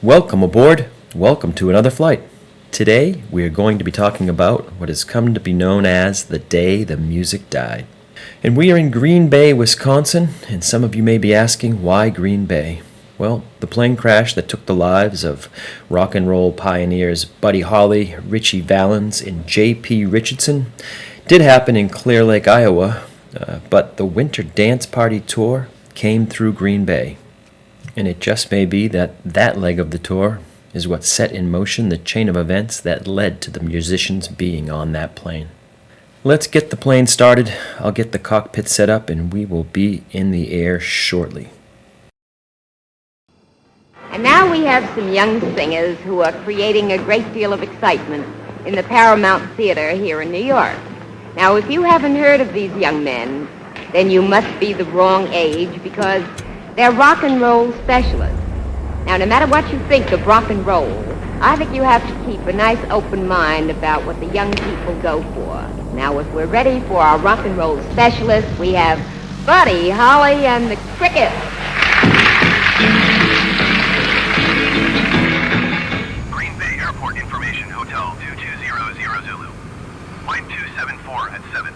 Welcome aboard. Welcome to another flight. Today we are going to be talking about what has come to be known as the day the music died. And we are in Green Bay, Wisconsin, and some of you may be asking, why Green Bay? Well, the plane crash that took the lives of rock and roll pioneers Buddy Holly, Ritchie Valens, and J.P. Richardson did happen in Clear Lake, Iowa, but the Winter Dance Party Tour came through Green Bay. And it just may be that that leg of the tour is what set in motion the chain of events that led to the musicians being on that plane. Let's get the plane started. I'll get the cockpit set up and we will be in the air shortly. And now we have some young singers who are creating a great deal of excitement in the Paramount Theater here in New York. Now, if you haven't heard of these young men, then you must be the wrong age because they're rock and roll specialists. Now, no matter what you think of rock and roll, I think you have to keep a nice open mind about what the young people go for. Now, if we're ready for our rock and roll specialists, we have Buddy Holly and the Crickets. Green Bay Airport Information Hotel 2200 Zulu. Flight 274 at 7.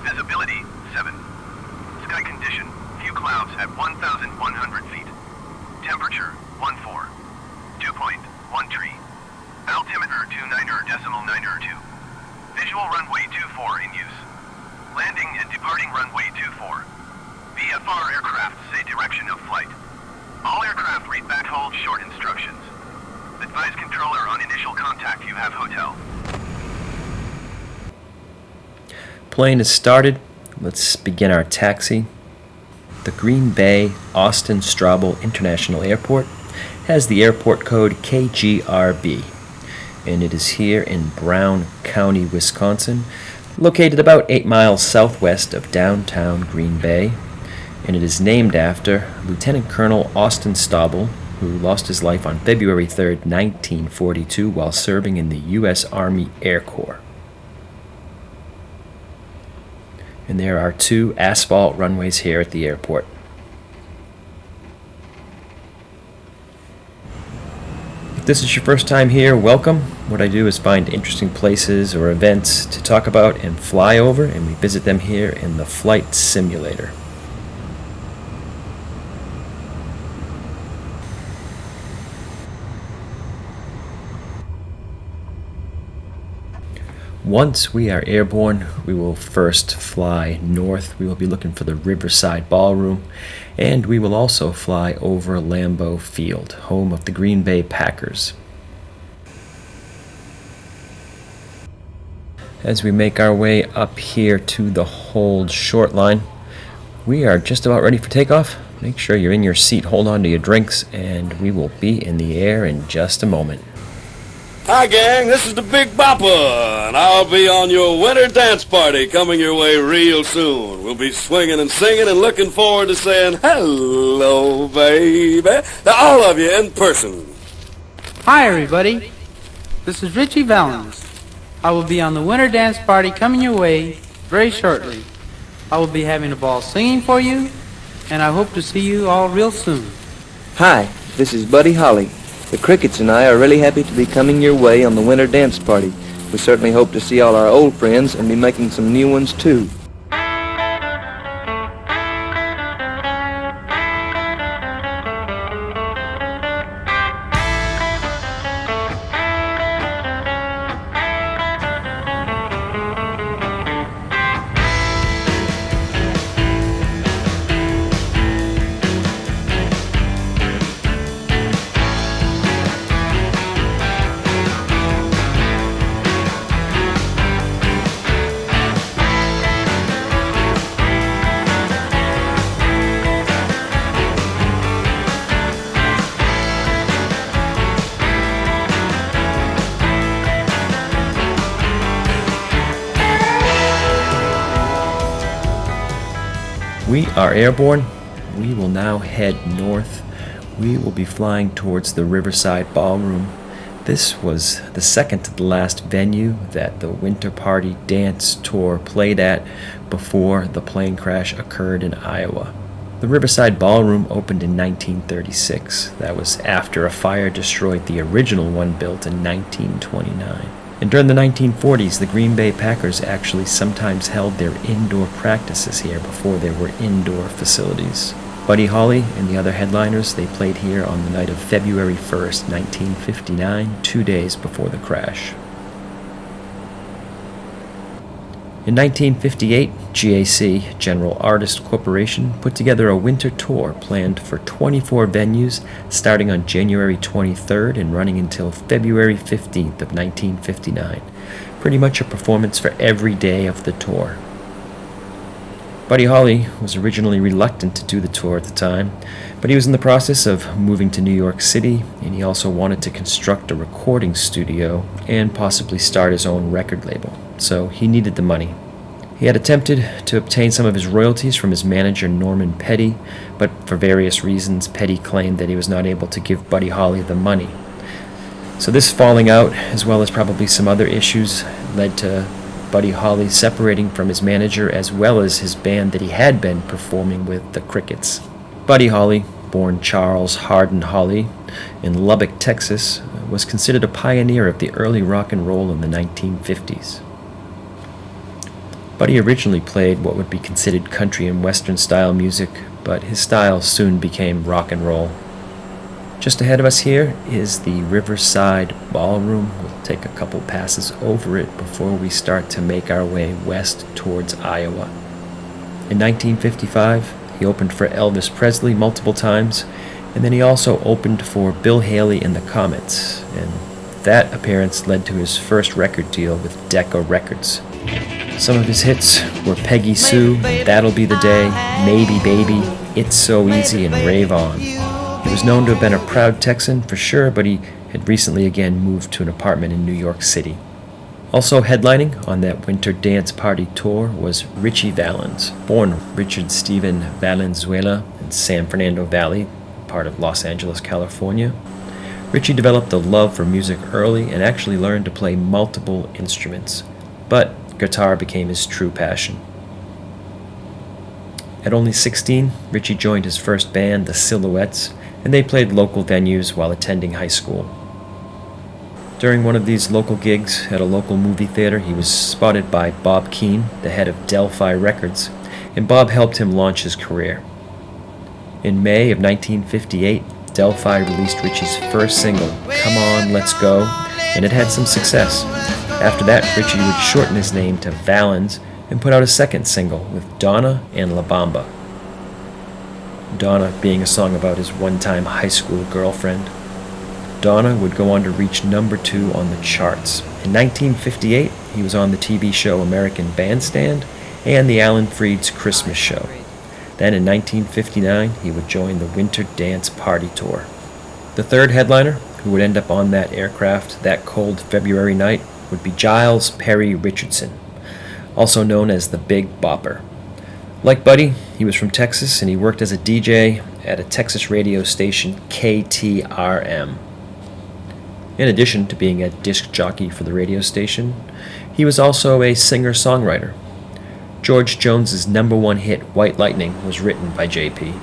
Visibility 7. Sky condition. Few clouds at 1,100 feet. Temperature 14. Dew point 13. Altimeter 29.902. Visual runway 24 in use. Landing and departing runway 24. VFR aircraft say direction of flight. All aircraft read back hold short instructions. Advise controller on initial contact you have hotel. Plane is started. Let's begin our taxi. The Green Bay Austin Straubel International Airport has the airport code KGRB, and it is here in Brown County, Wisconsin, located about 8 miles southwest of downtown Green Bay, and it is named after Lieutenant Colonel Austin Straubel, who lost his life on February 3, 1942, while serving in the U.S. Army Air Corps. And there are 2 asphalt runways here at the airport. If this is your first time here, welcome. What I do is find interesting places or events to talk about and fly over, and we visit them here in the flight simulator. Once we are airborne, we will first fly north. We will be looking for the Riverside Ballroom, and we will also fly over Lambeau Field, home of the Green Bay Packers. As we make our way up here to the hold short line, we are just about ready for takeoff. Make sure you're in your seat, hold on to your drinks, and we will be in the air in just a moment. Hi gang, this is the Big Bopper, and I'll be on your winter dance party coming your way real soon. We'll be swinging and singing and looking forward to saying hello, baby, to all of you in person. Hi everybody, this is Ritchie Valens. I will be on the winter dance party coming your way very shortly. I will be having a ball singing for you, and I hope to see you all real soon. Hi, this is Buddy Holly. The Crickets and I are really happy to be coming your way on the winter dance party. We certainly hope to see all our old friends and be making some new ones too. We are airborne. We will now head north. We will be flying towards the Riverside Ballroom. This was the second to the last venue that the Winter Party Dance Tour played at before the plane crash occurred in Iowa. The Riverside Ballroom opened in 1936. That was after a fire destroyed the original one built in 1929. And during the 1940s, the Green Bay Packers actually sometimes held their indoor practices here before there were indoor facilities. Buddy Holly and the other headliners, they played here on the night of February 1st, 1959, 2 days before the crash. In 1958, GAC, General Artist Corporation, put together a winter tour planned for 24 venues starting on January 23rd and running until February 15th of 1959. Pretty much a performance for every day of the tour. Buddy Holly was originally reluctant to do the tour at the time, but he was in the process of moving to New York City, and he also wanted to construct a recording studio and possibly start his own record label, so he needed the money. He had attempted to obtain some of his royalties from his manager Norman Petty, but for various reasons Petty claimed that he was not able to give Buddy Holly the money. So this falling out, as well as probably some other issues, led to Buddy Holly separating from his manager as well as his band that he had been performing with, the Crickets. Buddy Holly, born Charles Hardin Holly in Lubbock, Texas, was considered a pioneer of the early rock and roll in the 1950s. Buddy originally played what would be considered country and western style music, but his style soon became rock and roll. Just ahead of us here is the Riverside Ballroom. We'll take a couple passes over it before we start to make our way west towards Iowa. In 1955, he opened for Elvis Presley multiple times, and then he also opened for Bill Haley and the Comets, and that appearance led to his first record deal with Decca Records. Some of his hits were Peggy Sue, That'll Be the Day, Maybe Baby, It's So Easy, and Rave On. He was known to have been a proud Texan for sure, but he had recently again moved to an apartment in New York City. Also headlining on that winter dance party tour was Ritchie Valens, born Richard Stephen Valenzuela in San Fernando Valley, part of Los Angeles, California. Ritchie developed a love for music early and actually learned to play multiple instruments, but guitar became his true passion. At only 16, Ritchie joined his first band, the Silhouettes, and they played local venues while attending high school. During one of these local gigs at a local movie theater, he was spotted by Bob Keane, the head of Delphi Records, and Bob helped him launch his career. In May of 1958, Delphi released Ritchie's first single, Come On, Let's Go, and it had some success. After that, Ritchie would shorten his name to Valens and put out a second single with Donna and La Bamba. Donna being a song about his one-time high school girlfriend. Donna would go on to reach number 2 on the charts. In 1958, he was on the TV show American Bandstand and the Alan Freed's Christmas Show. Then in 1959, he would join the Winter Dance Party Tour. The third headliner, who would end up on that aircraft that cold February night, would be Giles Perry Richardson, also known as the Big Bopper. Like Buddy, he was from Texas and he worked as a DJ at a Texas radio station, KTRM. In addition to being a disc jockey for the radio station, he was also a singer-songwriter. George Jones's number 1 hit, White Lightning, was written by JP.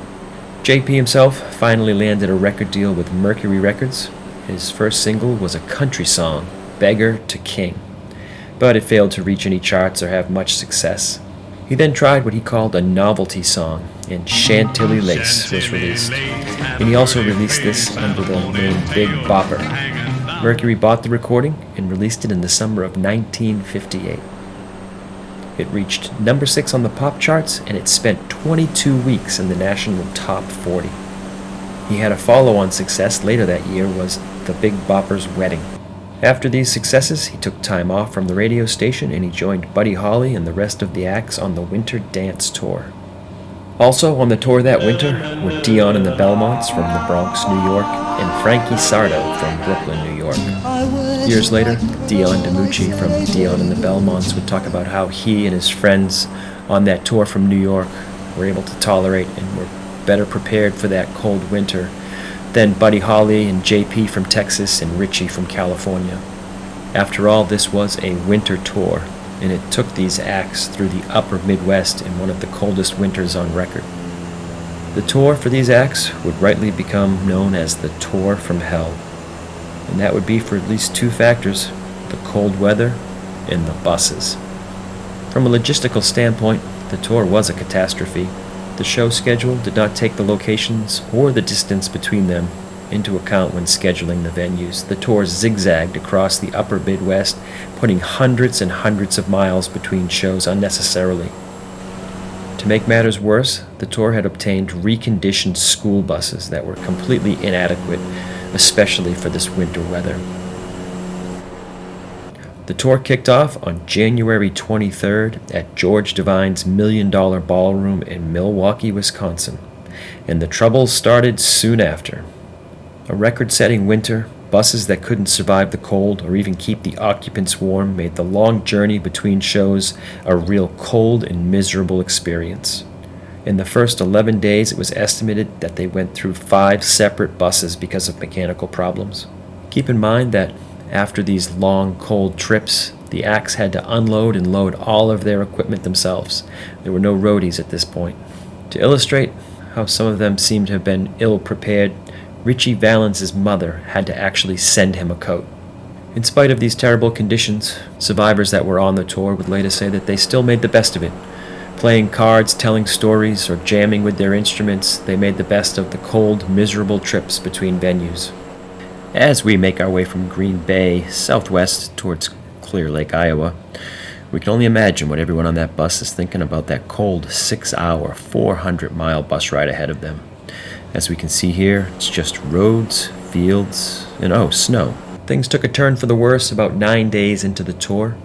JP himself finally landed a record deal with Mercury Records. His first single was a country song, Beggar to King, but it failed to reach any charts or have much success. He then tried what he called a novelty song, and Chantilly Lace was released, and he also released this under the name Big Bopper. Mercury bought the recording and released it in the summer of 1958. It reached number 6 on the pop charts, and it spent 22 weeks in the national top 40. He had a follow-on success later that year was The Big Bopper's Wedding. After these successes, he took time off from the radio station and he joined Buddy Holly and the rest of the acts on the Winter Dance Tour. Also on the tour that winter were Dion and the Belmonts from the Bronx, New York, and Frankie Sardo from Brooklyn, New York. Years later, Dion DiMucci from Dion and the Belmonts would talk about how he and his friends on that tour from New York were able to tolerate and were better prepared for that cold winter than Buddy Holly and JP from Texas and Ritchie from California. After all, this was a winter tour, and it took these acts through the upper Midwest in one of the coldest winters on record. The tour for these acts would rightly become known as the Tour from Hell, and that would be for at least two factors: the cold weather and the buses. From a logistical standpoint, the tour was a catastrophe. The show schedule did not take the locations or the distance between them into account when scheduling the venues. The tour zigzagged across the upper Midwest, putting hundreds and hundreds of miles between shows unnecessarily. To make matters worse, the tour had obtained reconditioned school buses that were completely inadequate, especially for this winter weather. The tour kicked off on January 23rd at George Devine's $1 Million Ballroom in Milwaukee, Wisconsin, and the troubles started soon after. A record-setting winter, buses that couldn't survive the cold or even keep the occupants warm made the long journey between shows a real cold and miserable experience. In the first 11 days, it was estimated that they went through 5 separate buses because of mechanical problems. Keep in mind that after these long, cold trips, the acts had to unload and load all of their equipment themselves. There were no roadies at this point. To illustrate how some of them seemed to have been ill-prepared, Ritchie Valens' mother had to actually send him a coat. In spite of these terrible conditions, survivors that were on the tour would later say that they still made the best of it. Playing cards, telling stories, or jamming with their instruments, they made the best of the cold, miserable trips between venues. As we make our way from Green Bay southwest towards Clear Lake, Iowa, we can only imagine what everyone on that bus is thinking about that cold 6-hour, 400-mile bus ride ahead of them. As we can see here, it's just roads, fields, and snow. Things took a turn for the worse about 9 days into the tour.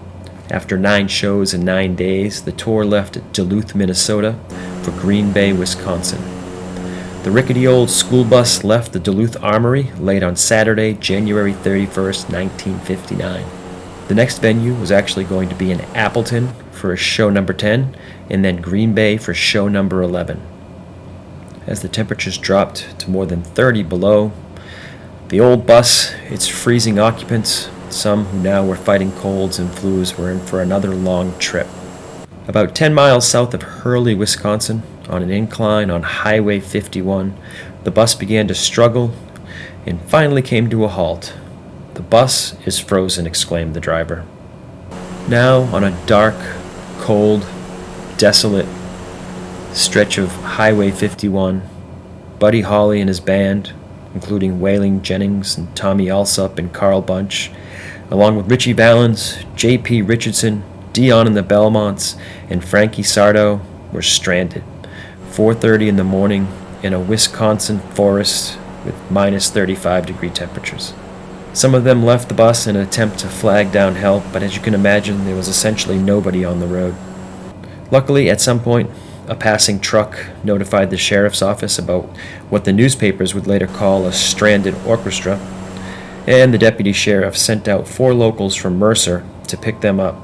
After 9 shows in 9 days, the tour left Duluth, Minnesota for Green Bay, Wisconsin. The rickety old school bus left the Duluth Armory late on Saturday, January 31st, 1959. The next venue was actually going to be in Appleton for show number 10, and then Green Bay for show number 11. As the temperatures dropped to more than 30 below, the old bus, its freezing occupants, some who now were fighting colds and flus, were in for another long trip. About 10 miles south of Hurley, Wisconsin, on an incline on Highway 51, the bus began to struggle and finally came to a halt. "The bus is frozen," exclaimed the driver. Now, on a dark, cold, desolate stretch of Highway 51, Buddy Holly and his band, including Waylon Jennings and Tommy Alsop and Carl Bunch, along with Ritchie Valens, J.P. Richardson, Dion and the Belmonts, and Frankie Sardo, were stranded, 4:30 in the morning, in a Wisconsin forest with minus 35-degree temperatures. Some of them left the bus in an attempt to flag down help, but as you can imagine, there was essentially nobody on the road. Luckily, at some point, a passing truck notified the sheriff's office about what the newspapers would later call a stranded orchestra, and the deputy sheriff sent out 4 locals from Mercer to pick them up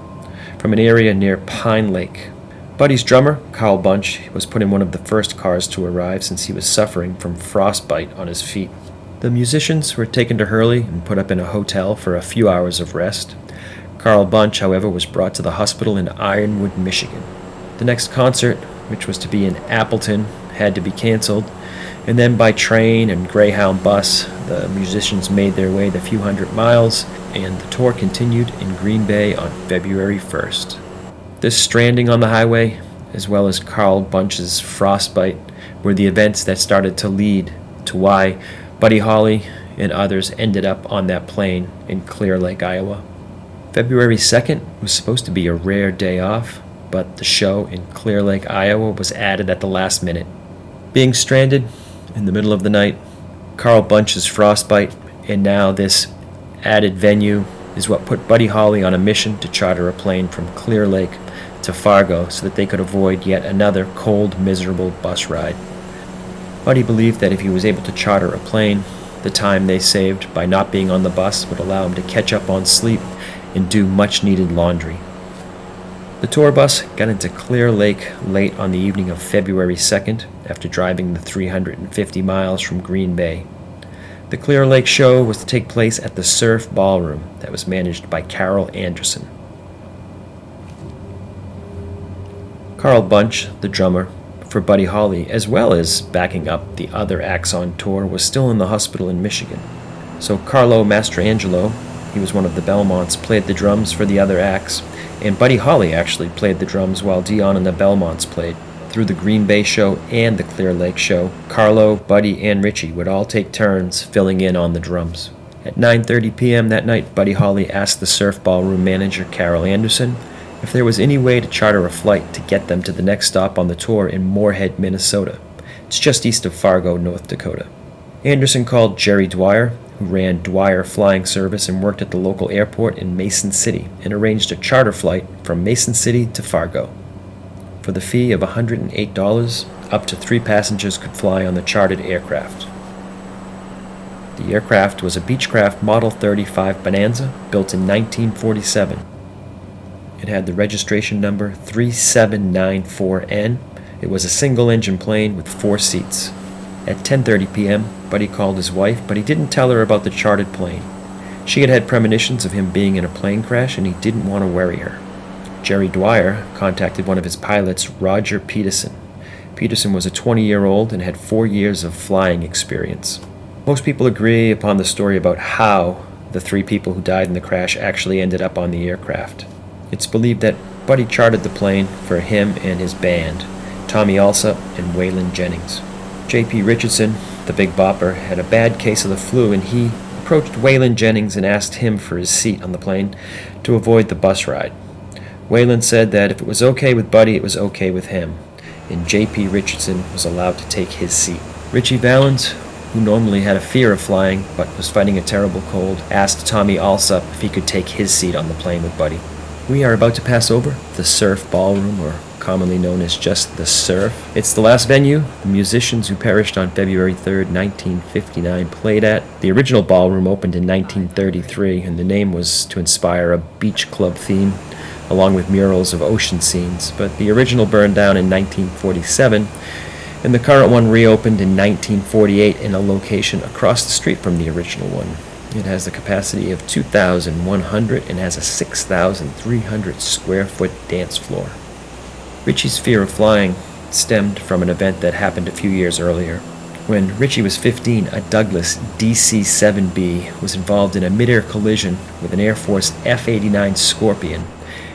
from an area near Pine Lake. Buddy's drummer, Carl Bunch, was put in one of the first cars to arrive since he was suffering from frostbite on his feet. The musicians were taken to Hurley and put up in a hotel for a few hours of rest. Carl Bunch, however, was brought to the hospital in Ironwood, Michigan. The next concert, which was to be in Appleton, had to be canceled, and then by train and Greyhound bus, the musicians made their way the few hundred miles, and the tour continued in Green Bay on February 1st. This stranding on the highway, as well as Carl Bunch's frostbite, were the events that started to lead to why Buddy Holly and others ended up on that plane in Clear Lake, Iowa. February 2nd was supposed to be a rare day off, but the show in Clear Lake, Iowa was added at the last minute. Being stranded in the middle of the night, Carl Bunch's frostbite, and now this added venue is what put Buddy Holly on a mission to charter a plane from Clear Lake to Fargo so that they could avoid yet another cold, miserable bus ride. Buddy believed that if he was able to charter a plane, the time they saved by not being on the bus would allow him to catch up on sleep and do much-needed laundry. The tour bus got into Clear Lake late on the evening of February 2nd after driving the 350 miles from Green Bay. The Clear Lake show was to take place at the Surf Ballroom that was managed by Carol Anderson. Carl Bunch, the drummer, for Buddy Holly, as well as backing up the other acts on tour, was still in the hospital in Michigan. So Carlo Mastrangelo, he was one of the Belmonts, played the drums for the other acts, and Buddy Holly actually played the drums while Dion and the Belmonts played. Through the Green Bay show and the Clear Lake show, Carlo, Buddy, and Ritchie would all take turns filling in on the drums. At 9:30 p.m. that night, Buddy Holly asked the Surf Ballroom manager, Carol Anderson, if there was any way to charter a flight to get them to the next stop on the tour in Moorhead, Minnesota. It's just east of Fargo, North Dakota. Anderson called Jerry Dwyer, who ran Dwyer Flying Service and worked at the local airport in Mason City, and arranged a charter flight from Mason City to Fargo. For the fee of $108, up to 3 passengers could fly on the chartered aircraft. The aircraft was a Beechcraft Model 35 Bonanza, built in 1947. It had the registration number 3794N. It was a single-engine plane with 4 seats. At 10:30 p.m., Buddy called his wife, but he didn't tell her about the chartered plane. She had had premonitions of him being in a plane crash, and he didn't want to worry her. Jerry Dwyer contacted one of his pilots, Roger Peterson. Peterson was a 20-year-old and had 4 years of flying experience. Most people agree upon the story about how the 3 people who died in the crash actually ended up on the aircraft. It's believed that Buddy chartered the plane for him and his band, Tommy Alsop and Waylon Jennings. J.P. Richardson, the Big Bopper, had a bad case of the flu, and he approached Waylon Jennings and asked him for his seat on the plane to avoid the bus ride. Waylon said that if it was okay with Buddy, it was okay with him, and J.P. Richardson was allowed to take his seat. Ritchie Valens, who normally had a fear of flying but was fighting a terrible cold, asked Tommy Alsop if he could take his seat on the plane with Buddy. We are about to pass over the Surf Ballroom, or commonly known as just the Surf. It's the last venue the musicians who perished on February 3rd, 1959 played at. The original ballroom opened in 1933, and the name was to inspire a beach club theme, along with murals of ocean scenes, but the original burned down in 1947, and the current one reopened in 1948 in a location across the street from the original one. It has the capacity of 2,100 and has a 6,300 square foot dance floor. Ritchie's fear of flying stemmed from an event that happened a few years earlier. When Ritchie was 15, a Douglas DC-7B was involved in a mid-air collision with an Air Force F-89 Scorpion,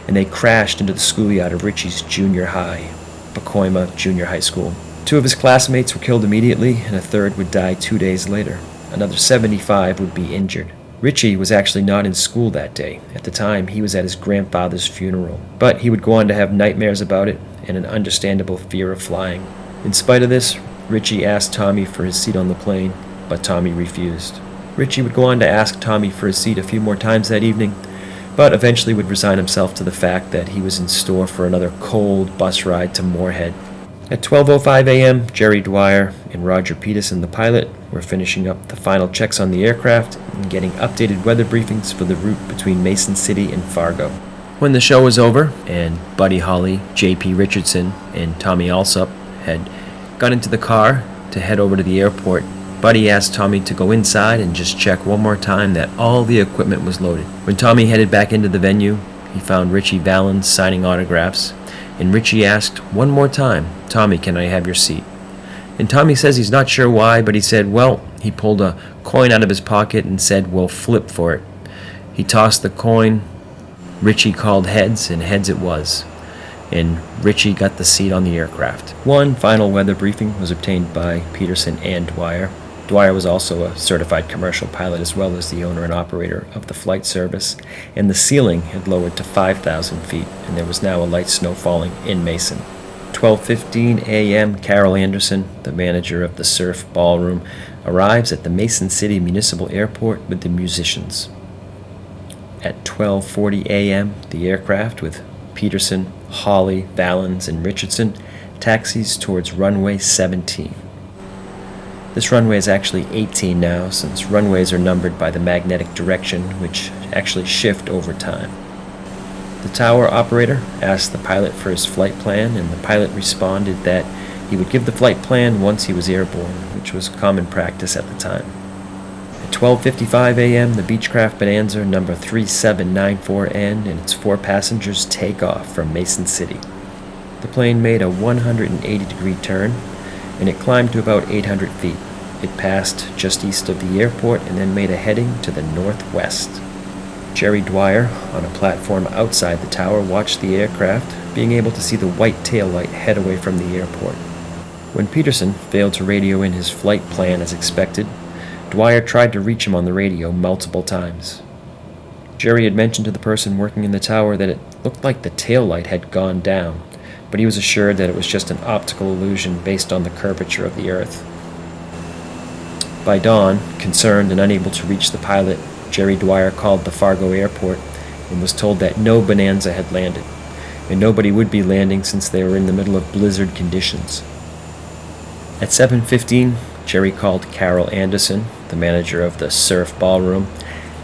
and they crashed into the schoolyard of Ritchie's junior high, Pacoima Junior High School. 2 of his classmates were killed immediately, and a third would die 2 days later. Another 75 would be injured. Ritchie was actually not in school that day. At the time, he was at his grandfather's funeral. But he would go on to have nightmares about it and an understandable fear of flying. In spite of this, Ritchie asked Tommy for his seat on the plane, but Tommy refused. Ritchie would go on to ask Tommy for his seat a few more times that evening, but eventually would resign himself to the fact that he was in store for another cold bus ride to Moorhead. At 12:05 a.m., Jerry Dwyer and Roger Peterson, the pilot, were finishing up the final checks on the aircraft and getting updated weather briefings for the route between Mason City and Fargo. When the show was over, and Buddy Holly, J.P. Richardson, and Tommy Alsop had got into the car to head over to the airport, Buddy asked Tommy to go inside and just check one more time that all the equipment was loaded. When Tommy headed back into the venue, he found Ritchie Valens signing autographs, and Ritchie asked one more time, "Tommy, can I have your seat?" And Tommy says he's not sure why, but he said, well, he pulled a coin out of his pocket and said, "We'll flip for it." He tossed the coin. Ritchie called heads, and heads it was. And Ritchie got the seat on the aircraft. One final weather briefing was obtained by Peterson and Dwyer. Dwyer was also a certified commercial pilot as well as the owner and operator of the flight service, and the ceiling had lowered to 5,000 feet, and there was now a light snow falling in Mason. 12:15 a.m., Carol Anderson, the manager of the Surf Ballroom, arrives at the Mason City Municipal Airport with the musicians. At 12:40 a.m., the aircraft with Peterson, Holly, Valens, and Richardson taxis towards runway 17. This runway is actually 18 now, since runways are numbered by the magnetic direction, which actually shift over time. The tower operator asked the pilot for his flight plan, and the pilot responded that he would give the flight plan once he was airborne, which was common practice at the time. At 12:55 a.m., the Beechcraft Bonanza number 3794N and its 4 passengers take off from Mason City. The plane made a 180-degree turn, and it climbed to about 800 feet. It passed just east of the airport and then made a heading to the northwest. Jerry Dwyer, on a platform outside the tower, watched the aircraft, being able to see the white taillight head away from the airport. When Peterson failed to radio in his flight plan as expected, Dwyer tried to reach him on the radio multiple times. Jerry had mentioned to the person working in the tower that it looked like the taillight had gone down, but he was assured that it was just an optical illusion based on the curvature of the Earth. By dawn, concerned and unable to reach the pilot, Jerry Dwyer called the Fargo airport and was told that no Bonanza had landed, and nobody would be landing since they were in the middle of blizzard conditions. At 7:15, Jerry called Carol Anderson, the manager of the Surf Ballroom,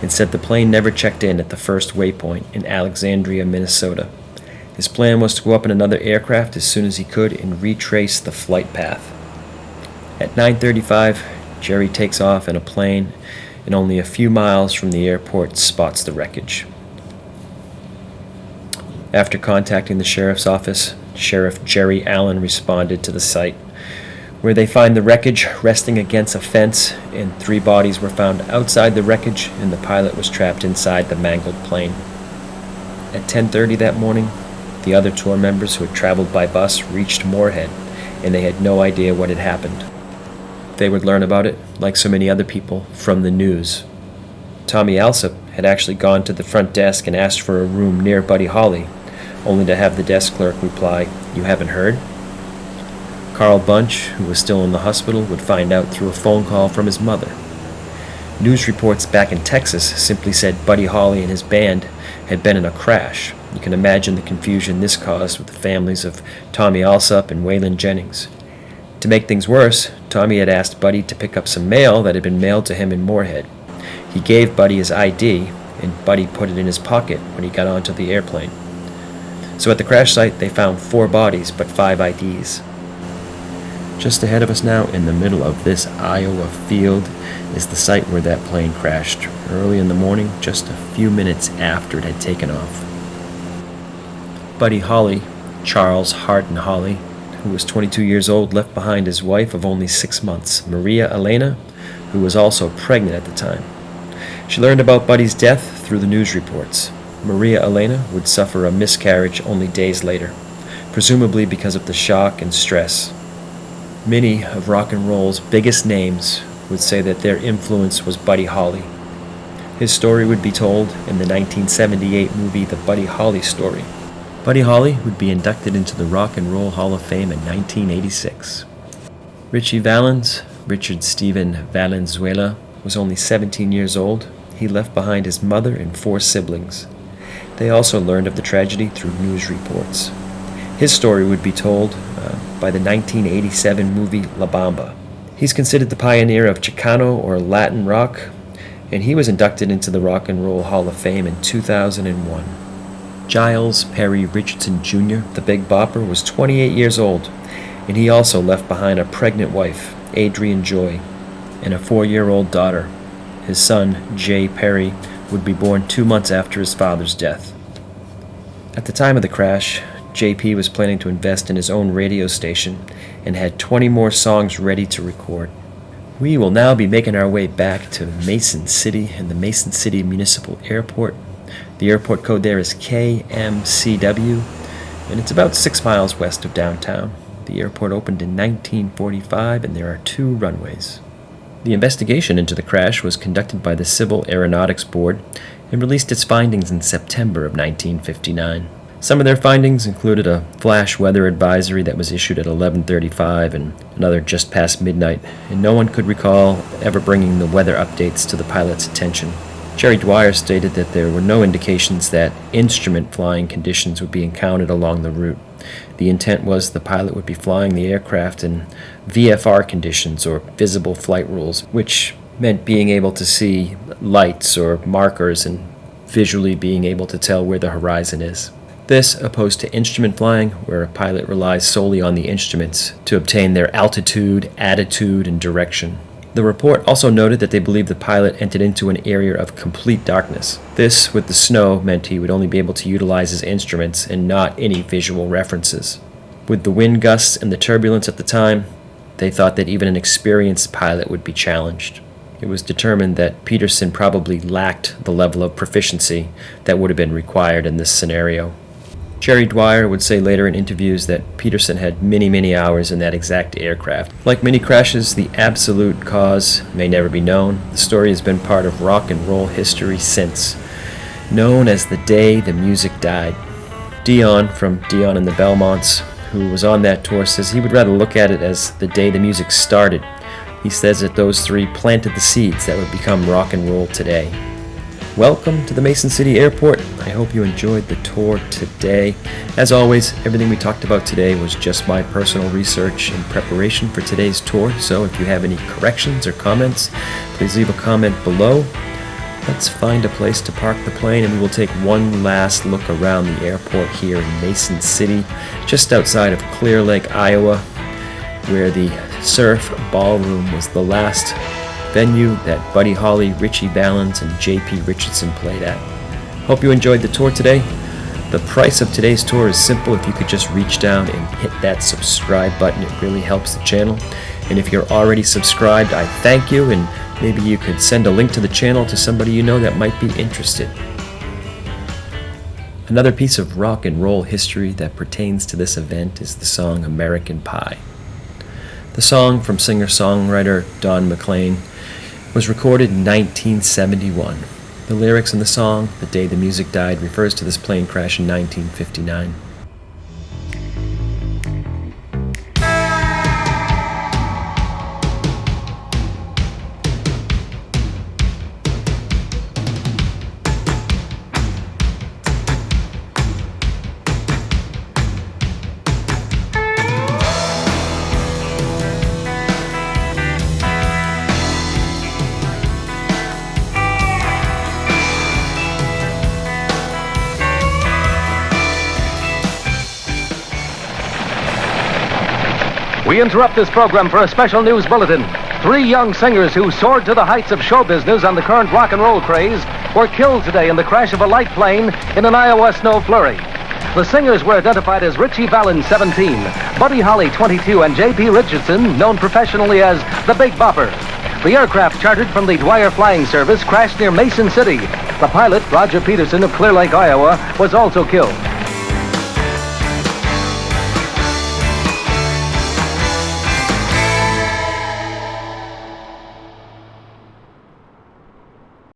and said the plane never checked in at the first waypoint in Alexandria, Minnesota. His plan was to go up in another aircraft as soon as he could and retrace the flight path. At 9:35, Jerry takes off in a plane and only a few miles from the airport spots the wreckage. After contacting the sheriff's office, Sheriff Jerry Allen responded to the site, where they find the wreckage resting against a fence, and 3 bodies were found outside the wreckage, and the pilot was trapped inside the mangled plane. At 10:30 that morning, the other tour members who had traveled by bus reached Moorhead, and they had no idea what had happened. They would learn about it, like so many other people, from the news. Tommy Alsop had actually gone to the front desk and asked for a room near Buddy Holly, only to have the desk clerk reply, "You haven't heard?" Carl Bunch, who was still in the hospital, would find out through a phone call from his mother. News reports back in Texas simply said Buddy Holly and his band had been in a crash. You can imagine the confusion this caused with the families of Tommy Alsop and Waylon Jennings. To make things worse, Tommy had asked Buddy to pick up some mail that had been mailed to him in Moorhead. He gave Buddy his ID, and Buddy put it in his pocket when he got onto the airplane. So at the crash site, they found 4 bodies, but 5 IDs. Just ahead of us now, in the middle of this Iowa field, is the site where that plane crashed, early in the morning, just a few minutes after it had taken off. Buddy Holly, Charles Hardin Holly, who was 22 years old, left behind his wife of only 6 months, Maria Elena, who was also pregnant at the time. She learned about Buddy's death through the news reports. Maria Elena would suffer a miscarriage only days later, presumably because of the shock and stress. Many of rock and roll's biggest names would say that their influence was Buddy Holly. His story would be told in the 1978 movie The Buddy Holly Story. Buddy Holly would be inducted into the Rock and Roll Hall of Fame in 1986. Ritchie Valens, Richard Stephen Valenzuela, was only 17 years old. He left behind his mother and 4 siblings. They also learned of the tragedy through news reports. His story would be told by the 1987 movie La Bamba. He's considered the pioneer of Chicano or Latin rock, and he was inducted into the Rock and Roll Hall of Fame in 2001. Giles Perry Richardson Jr., the Big Bopper, was 28 years old, and he also left behind a pregnant wife, Adrienne Joy, and a 4-year-old daughter. His son, Jay Perry, would be born 2 months after his father's death. At the time of the crash, JP was planning to invest in his own radio station and had 20 more songs ready to record. We will now be making our way back to Mason City and the Mason City Municipal Airport. The airport code there is KMCW, and it's about 6 miles west of downtown. The airport opened in 1945, and there are 2 runways. The investigation into the crash was conducted by the Civil Aeronautics Board and released its findings in September of 1959. Some of their findings included a flash weather advisory that was issued at 11:35 and another just past midnight, and no one could recall ever bringing the weather updates to the pilot's attention. Jerry Dwyer stated that there were no indications that instrument flying conditions would be encountered along the route. The intent was the pilot would be flying the aircraft in VFR conditions, or visible flight rules, which meant being able to see lights or markers and visually being able to tell where the horizon is. This opposed to instrument flying, where a pilot relies solely on the instruments to obtain their altitude, attitude, and direction. The report also noted that they believed the pilot entered into an area of complete darkness. This, with the snow, meant he would only be able to utilize his instruments and not any visual references. With the wind gusts and the turbulence at the time, they thought that even an experienced pilot would be challenged. It was determined that Peterson probably lacked the level of proficiency that would have been required in this scenario. Jerry Dwyer would say later in interviews that Peterson had many, many hours in that exact aircraft. Like many crashes, the absolute cause may never be known. The story has been part of rock and roll history since, known as the day the music died. Dion from Dion and the Belmonts, who was on that tour, says he would rather look at it as the day the music started. He says that those three planted the seeds that would become rock and roll today. Welcome to the Mason City Airport. I hope you enjoyed the tour today. As always, everything we talked about today was just my personal research in preparation for today's tour, so if you have any corrections or comments, please leave a comment below. Let's find a place to park the plane and we will take one last look around the airport here in Mason City, just outside of Clear Lake, Iowa, where the Surf Ballroom was the last venue that Buddy Holly, Ritchie Valens, and J.P. Richardson played at. Hope you enjoyed the tour today. The price of today's tour is simple. If you could just reach down and hit that subscribe button, it really helps the channel. And if you're already subscribed, I thank you, and maybe you could send a link to the channel to somebody you know that might be interested. Another piece of rock and roll history that pertains to this event is the song American Pie. The song, from singer-songwriter Don McLean, was recorded in 1971. The lyrics in the song, "The Day the Music Died," refers to this plane crash in 1959. We interrupt this program for a special news bulletin. 3 young singers who soared to the heights of show business on the current rock and roll craze were killed today in the crash of a light plane in an Iowa snow flurry. The singers were identified as Ritchie Valens, 17, Buddy Holly, 22, and J.P. Richardson, known professionally as the Big Bopper. The aircraft, chartered from the Dwyer Flying Service, crashed near Mason City. The pilot, Roger Peterson of Clear Lake, Iowa, was also killed.